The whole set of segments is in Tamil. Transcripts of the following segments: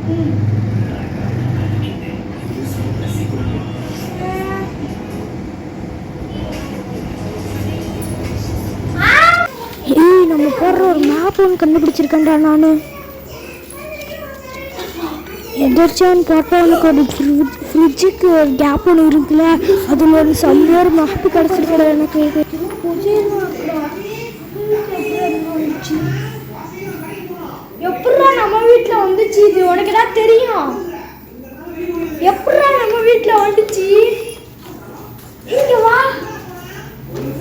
ஏய், நம்ம போடுற ஒரு மேப் ஒன்று கண்டுபிடிச்சிருக்கேன்டா நான். எதர்ச்சியான்னு பார்த்தா எனக்கு ஒரு ஃப்ரிட்ஜுக்கு ஒரு கேப் ஒன்று இருக்குல்ல, அதில் ஒரு செம்மையாக ஒரு மேப்பு கிடச்சிருக்கா எனக்கு. எப்படா நம்ம வீட்டில் வந்துச்சு இது? உனக்கு தான் தெரியும். எப்படா நம்ம வீட்டில் வந்துச்சு? இங்க வா,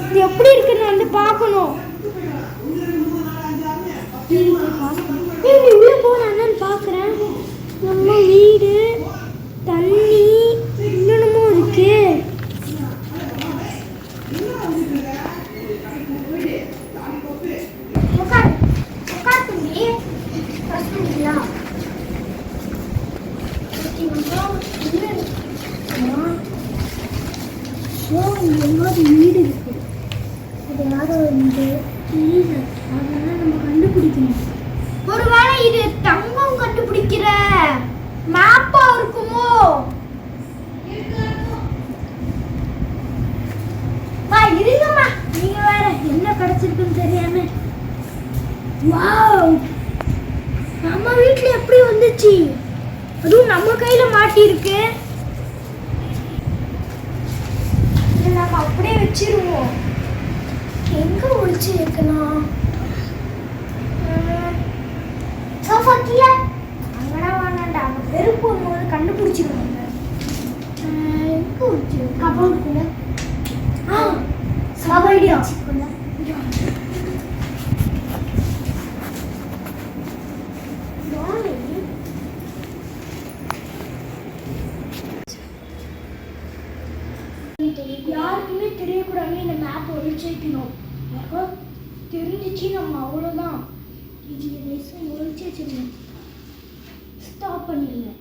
இது எப்படி இருக்குன்னு வந்து பார்க்கணும். உள்ள போ, நான் என்னன்னு பார்க்குறேன். நம்ம வீடு, தண்ணி, இன்னொன்னுமும் இருக்கு. வீடு இருக்கு, அது யாரோ வந்து தெரியல. அதெல்லாம் நம்ம கண்டுபிடிக்கணும். ஒருவேளை இது தங்கம் கண்டுபிடிக்கிற மேப்பா இருக்குமோ? இருங்கம்மா, நீங்க வேற என்ன கிடைச்சிருக்குன்னு தெரியாம. வாவ், நம்ம வீட்டுல எப்படி வந்துச்சு? அதுவும் நம்ம கையில மாட்டி இருக்கு. நம்ம அப்படியே வச்சிருவோம். எங்க ஒழிச்சு வைக்கலாம்? சோஃபா கீழே அங்கடா வாண்டாண்டா, அங்க வெறுப்பு போது கண்டுபிடிச்சிருவாங்க. எங்க ஒழிச்சு கபோர்டுக்குள்ள? சபா ஐடியா. யாருக்குமே தெரியக்கூடாது இந்த மேப் ஒழிச்சு வைக்கணும். தெரிஞ்சிச்சு நம்ம அவ்வளோதான். இது ஒழிச்சு வச்சிருந்தோம். ஸ்டாப் பண்ணிடுங்க.